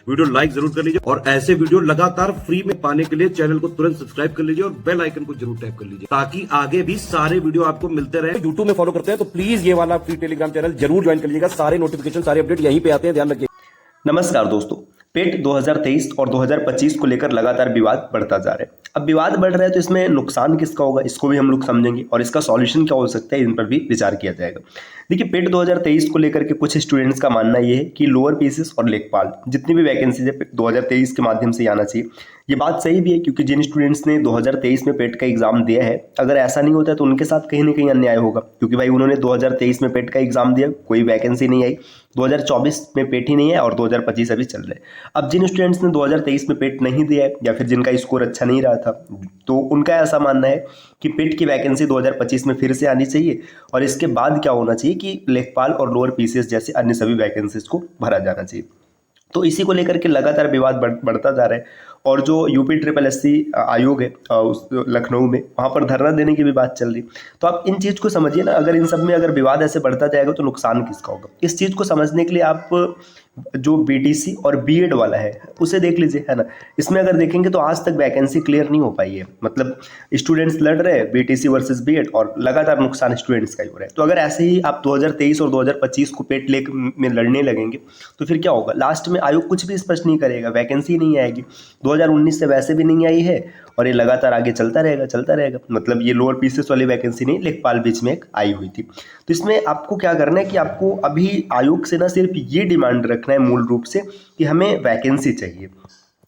Video like जरूर कर लीजिए और ऐसे वीडियो लगातार फ्री में पाने के लिए चैनल को तुरंत सब्सक्राइब कर लीजिए और बेल आइकन को जरूर टैप कर लीजिए ताकि आगे भी सारे वीडियो आपको मिलते रहे। यूट्यूब में फॉलो करते हैं तो प्लीज ये वाला फ्री टेलीग्राम चैनल जरूर ज्वाइन कर लीजिएगा। सारे नोटिफिकेशन सारे अपडेट यहीं पे आते हैं, ध्यान रखिए। नमस्कार दोस्तों, पेट 2023 और 2025 को लेकर लगातार विवाद बढ़ता जा रहा है। अब विवाद बढ़ रहा है तो इसमें नुकसान किसका होगा, इसको भी हम लोग समझेंगे और इसका सॉल्यूशन क्या हो सकता है, इन पर भी विचार किया जाएगा। देखिए, पेट 2023 को लेकर के कुछ स्टूडेंट्स का मानना ये है कि लोअर पीसीएस और लेखपाल जितनी भी वैकेंसीज है 2023 के माध्यम से आना चाहिए। ये बात सही भी है क्योंकि जिन स्टूडेंट्स ने 2023 में पेट का एग्जाम दिया है, अगर ऐसा नहीं होता है तो उनके साथ कहीं ना कहीं अन्याय होगा क्योंकि भाई उन्होंने 2023 में पेट का एग्जाम दिया, कोई वैकेंसी नहीं आई, 2024 में पेट ही नहीं है और 2025 अभी चल रहा है। अब जिन स्टूडेंट्स ने 2023 में पेट नहीं दिया है या फिर जिनका स्कोर अच्छा नहीं रहा था, तो उनका ऐसा मानना है कि पेट की वैकेंसी 2025 में फिर से आनी चाहिए और इसके बाद क्या होना चाहिए कि लेखपाल और लोअर पीसीएस जैसे अन्य सभी वैकेंसीज को भरा जाना चाहिए। तो इसी को लेकर के लगातार विवाद बढ़ता जा रहा है और जो यूपी ट्रिपल एससी आयोग है लखनऊ में, वहाँ पर धरना देने की भी बात चल रही। तो आप इन चीज़ को समझिए ना, अगर इन सब में अगर विवाद ऐसे बढ़ता जाएगा तो नुकसान किसका होगा। इस चीज़ को समझने के लिए आप जो बीटीसी और बीएड वाला है उसे देख लीजिए, है ना। इसमें अगर देखेंगे तो आज तक वैकेंसी क्लियर नहीं हो पाई है, मतलब स्टूडेंट्स लड़ रहे हैं बीटीसी वर्सेस बीएड और लगातार नुकसान स्टूडेंट्स का ही हो रहा है। तो अगर ऐसे ही आप 2023 और 2025 को पेट लेक में लड़ने लगेंगे तो फिर क्या होगा, लास्ट में आयोग कुछ भी स्पष्ट नहीं करेगा, वैकेंसी नहीं आएगी। 2019 से वैसे भी नहीं आई है और ये लगातार आगे चलता रहेगा। मतलब ये लोअर पीसीएस वाली वैकेंसी नहीं, लेखपाल बीच में एक आई हुई थी। तो इसमें आपको क्या करना है कि आपको अभी आयोग से ना सिर्फ ये डिमांड रखना है मूल रूप से कि हमें वैकेंसी चाहिए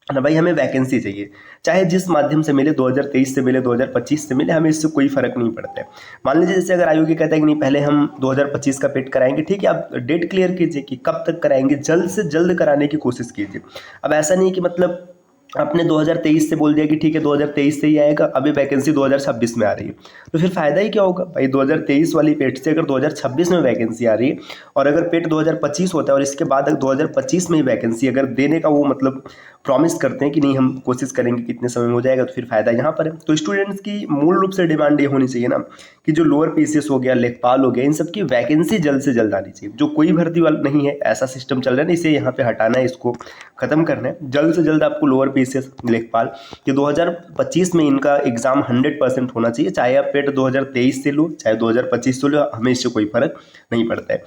ना भाई, हमें वैकेंसी चाहिए, चाहे जिस माध्यम से मिले, 2023 से मिले, 2025 से मिले, हमें इससे कोई फर्क नहीं पड़ता है। मान लीजिए जैसे अगर आयोग ये कहता है कि नहीं पहले हम 2025 का पेट कराएंगे, ठीक है, आप डेट क्लियर कीजिए कि कब तक कराएंगे, जल्द से जल्द कराने की कोशिश कीजिए। अब ऐसा नहीं कि मतलब आपने 2023 से बोल दिया कि ठीक है 2023 से ही आएगा, अभी वैकेंसी 2026 में आ रही है, तो फिर फायदा ही क्या होगा भाई। 2023 वाली पेट से अगर 2026 में वैकेंसी आ रही है और अगर पेट 2025 होता है और इसके बाद अगर 2025 में ही वैकेंसी अगर देने का वो मतलब प्रॉमिस करते हैं कि नहीं हम कोशिश करेंगे कितने समय में हो जाएगा, तो फिर फायदा यहाँ पर है। तो स्टूडेंट्स की मूल रूप से डिमांड ये होनी चाहिए ना कि जो लोअर पीसीएस हो गया, लेखपाल हो गया, इन सब की वैकेंसी जल्द से जल्द आनी चाहिए। जो कोई भर्ती वाला नहीं है, ऐसा सिस्टम चल रहा है ना, इसे यहाँ पे हटाना है, इसको खत्म करना है। जल्द से जल्द आपको लोअर पीसीएस, लेखपाल कि 2025 में इनका एग्जाम 100% होना चाहिए, चाहे आप पेट 2023 से लो चाहे 2025 से लो, हमें इससे कोई फर्क नहीं पड़ता है।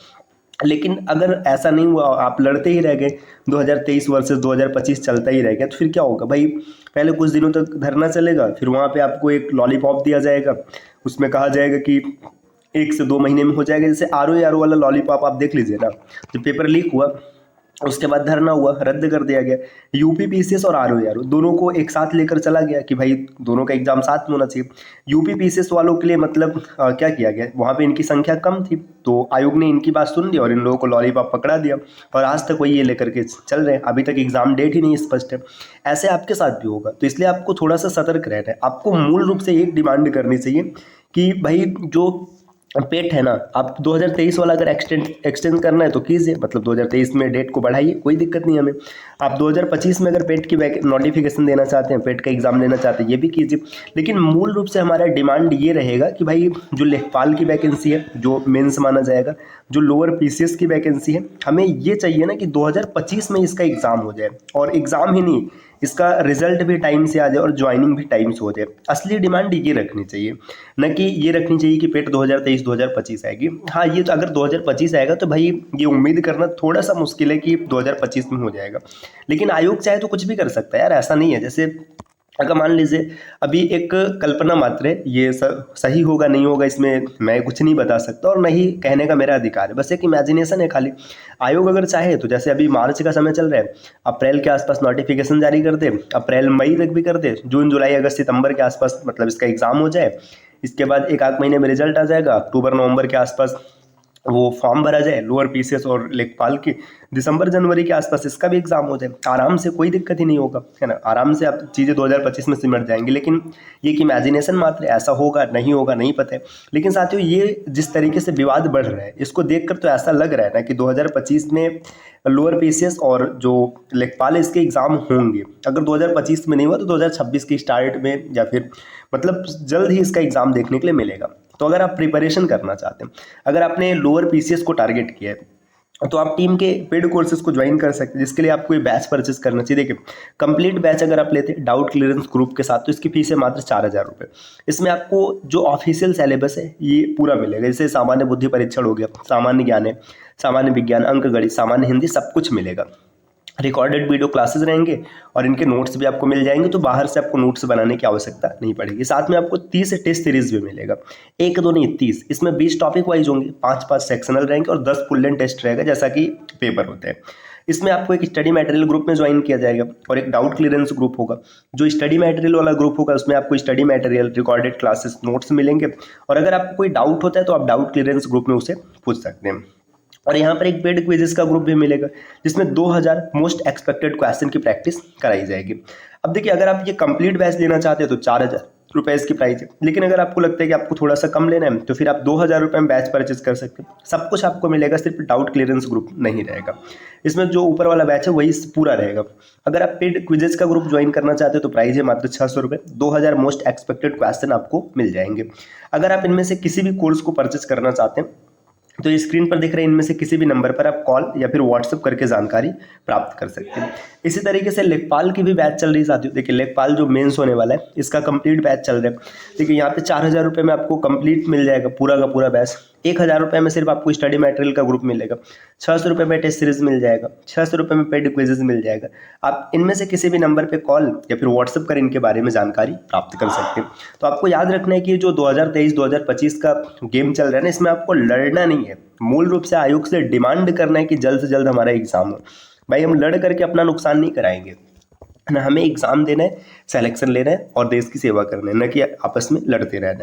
लेकिन अगर ऐसा नहीं हुआ, आप लड़ते ही रह गए, 2023 वर्सेस 2025 चलता ही रह गया, तो फिर क्या होगा भाई। पहले कुछ दिनों तक धरना चलेगा, फिर वहाँ पे आपको एक लॉलीपॉप दिया जाएगा, उसमें कहा जाएगा कि 1 से 2 महीने में हो जाएगा। जैसे आर वाला लॉलीपॉप आप देख लीजिए ना, जब पेपर लीक हुआ उसके बाद धरना हुआ, रद्द कर दिया गया। यूपी पीसीएस और आरओ दोनों को एक साथ लेकर चला गया कि भाई दोनों का एग्जाम साथ में होना चाहिए। यूपी पीसीएस वालों के लिए मतलब क्या किया गया, वहाँ पे इनकी संख्या कम थी तो आयोग ने इनकी बात सुन ली और इन लोगों को लॉलीपॉप पकड़ा दिया और आज तक वही ये लेकर के चल रहे हैं। अभी तक एग्जाम डेट ही नहीं स्पष्ट है। ऐसे आपके साथ भी होगा, तो इसलिए आपको थोड़ा सा सतर्क रहना है। आपको मूल रूप से एक डिमांड करनी चाहिए कि भाई जो पेट है ना, आप 2023 वाला अगर एक्सटेंड करना है तो कीजिए, मतलब 2023 में डेट को बढ़ाइए, कोई दिक्कत नहीं हमें। आप 2025 में अगर पेट की नोटिफिकेशन देना चाहते हैं, पेट का एग्जाम लेना चाहते हैं, ये भी कीजिए। लेकिन मूल रूप से हमारा डिमांड ये रहेगा कि भाई जो लेखपाल की वैकेंसी है, जो मेंस माना जाएगा, जो लोअर पीसीएस की वैकेंसी है, हमें ये चाहिए ना कि 2025 में इसका एग्जाम हो जाए और एग्जाम ही नहीं, इसका रिजल्ट भी टाइम से आ जाए और ज्वाइनिंग भी टाइम से हो जाए। असली डिमांड ये रखनी चाहिए, न कि ये रखनी चाहिए कि पेट 2023-2025 आएगी। हाँ, ये तो अगर 2025 आएगा तो भाई ये उम्मीद करना थोड़ा सा मुश्किल है कि 2025 में हो जाएगा। लेकिन आयोग चाहे तो कुछ भी कर सकता है यार, ऐसा नहीं है। जैसे अगर मान लीजिए अभी एक कल्पना मात्र है, ये सही होगा नहीं होगा इसमें मैं कुछ नहीं बता सकता और नहीं कहने का मेरा अधिकार है, बस एक इमेजिनेशन है खाली। आयोग अगर चाहे तो जैसे अभी मार्च का समय चल रहा है, अप्रैल के आसपास नोटिफिकेशन जारी कर दे, अप्रैल मई तक भी कर दे, जून जुलाई अगस्त सितंबर के आसपास मतलब इसका एग्जाम हो जाए। इसके बाद 1 आध महीने में रिजल्ट आ जाएगा, अक्टूबर नवंबर के आसपास वो फॉर्म भरा जाए लोअर पीसीएस और लेखपाल की, दिसंबर जनवरी के आसपास इसका भी एग्जाम हो जाए, आराम से, कोई दिक्कत ही नहीं होगा, है ना। आराम से आप चीज़ें 2025 में सिमट जाएंगी। लेकिन ये कि इमेजिनेशन मात्र, ऐसा होगा नहीं पता है। लेकिन साथियों, ये जिस तरीके से विवाद बढ़ रहा है, इसको देखकर तो ऐसा लग रहा है ना कि 2025 में लोअर पीसीएस और जो लेखपाल इसके एग्जाम होंगे। अगर 2025 में नहीं हुआ तो 2026 की स्टार्ट में या फिर मतलब जल्द ही इसका एग्जाम देखने के लिए मिलेगा। तो अगर आप प्रिपरेशन करना चाहते हैं, अगर आपने लोअर पीसीएस को टारगेट किया है तो आप टीम के पेड कोर्सेज को ज्वाइन कर सकते हैं, जिसके लिए आपको ये बैच परचेस करना चाहिए। देखिए कंप्लीट बैच अगर आप लेते हैं डाउट क्लियरेंस ग्रुप के साथ, तो इसकी फीस है मात्र 4,000 रुपये। इसमें आपको जो ऑफिशियल सिलेबस है ये पूरा मिलेगा, जैसे सामान्य बुद्धि परीक्षण हो गया, सामान्य ज्ञान है, सामान्य विज्ञान, अंक गणित, सामान्य हिंदी, सब कुछ मिलेगा। रिकॉर्डेड वीडियो क्लासेस रहेंगे और इनके नोट्स भी आपको मिल जाएंगे, तो बाहर से आपको नोट्स बनाने की आवश्यकता नहीं पड़ेगी। साथ में आपको 30 टेस्ट सीरीज भी मिलेगा, 1 2 नहीं 30। इसमें 20 टॉपिक वाइज होंगे, 5 सेक्शनल रहेंगे और 10 फुल लेंथ टेस्ट रहेगा, जैसा कि पेपर होते हैं। इसमें आपको एक स्टडी मटेरियल ग्रुप में ज्वाइन किया जाएगा और एक डाउट क्लियरेंस ग्रुप होगा। जो स्टडी मटेरियल वाला ग्रुप होगा उसमें आपको study material, recorded classes, notes मिलेंगे, और अगर आपको कोई डाउट होता है तो आप डाउट क्लियरेंस ग्रुप में उसे पूछ सकते हैं। और यहाँ पर एक पेड क्विजेस का ग्रुप भी मिलेगा, जिसमें 2000 मोस्ट एक्सपेक्टेड क्वेश्चन की प्रैक्टिस कराई जाएगी। अब देखिए अगर आप ये कंप्लीट बैच लेना चाहते हैं तो 4,000 रुपये इसकी प्राइस है, लेकिन अगर आपको लगता है कि आपको थोड़ा सा कम लेना है तो फिर आप 2,000 रुपये में बैच परचेज कर सकते हैं। सब कुछ आपको मिलेगा, सिर्फ डाउट क्लियरेंस ग्रुप नहीं रहेगा। इसमें जो ऊपर वाला बैच है वही पूरा रहेगा। अगर आप पेड क्विजेस का ग्रुप ज्वाइन करना चाहते हो तो प्राइस है मात्र 600 रुपये। 2000 मोस्ट एक्सपेक्टेड क्वेश्चन आपको मिल जाएंगे। अगर आप इनमें से किसी भी कोर्स को परचेज करना चाहते हैं तो ये स्क्रीन पर दिख रहे हैं इनमें से किसी भी नंबर पर आप कॉल या फिर व्हाट्सएप करके जानकारी प्राप्त कर सकते हैं। इसी तरीके से लेखपाल की भी बैच चल रही है साथियों। देखिए लेखपाल जो मेंस होने वाला है इसका कंप्लीट बैच चल रहा है। देखिए यहाँ पे 4,000 रुपये में आपको कंप्लीट मिल जाएगा पूरा का पूरा बैच। 1,000 रुपये में सिर्फ आपको स्टडी मटेरियल का ग्रुप मिलेगा, 600 रुपये में टेस्ट सीरीज मिल जाएगा, 600 रुपये में पेड क्विजेज मिल जाएगा। आप इनमें से किसी भी नंबर पे कॉल या फिर व्हाट्सएप कर इनके बारे में जानकारी प्राप्त कर सकते हैं। तो आपको याद रखना है कि जो 2023-2025 का गेम चल रहा है ना, इसमें आपको लड़ना नहीं है, मूल रूप से आयोग से डिमांड करना है कि जल्द से जल्द हमारा एग्जाम हो। भाई हम लड़ करके अपना नुकसान नहीं कराएंगे ना, हमें एग्जाम देना है, सिलेक्शन लेना है और देश की सेवा करना है, न कि आपस में लड़ते रहना है।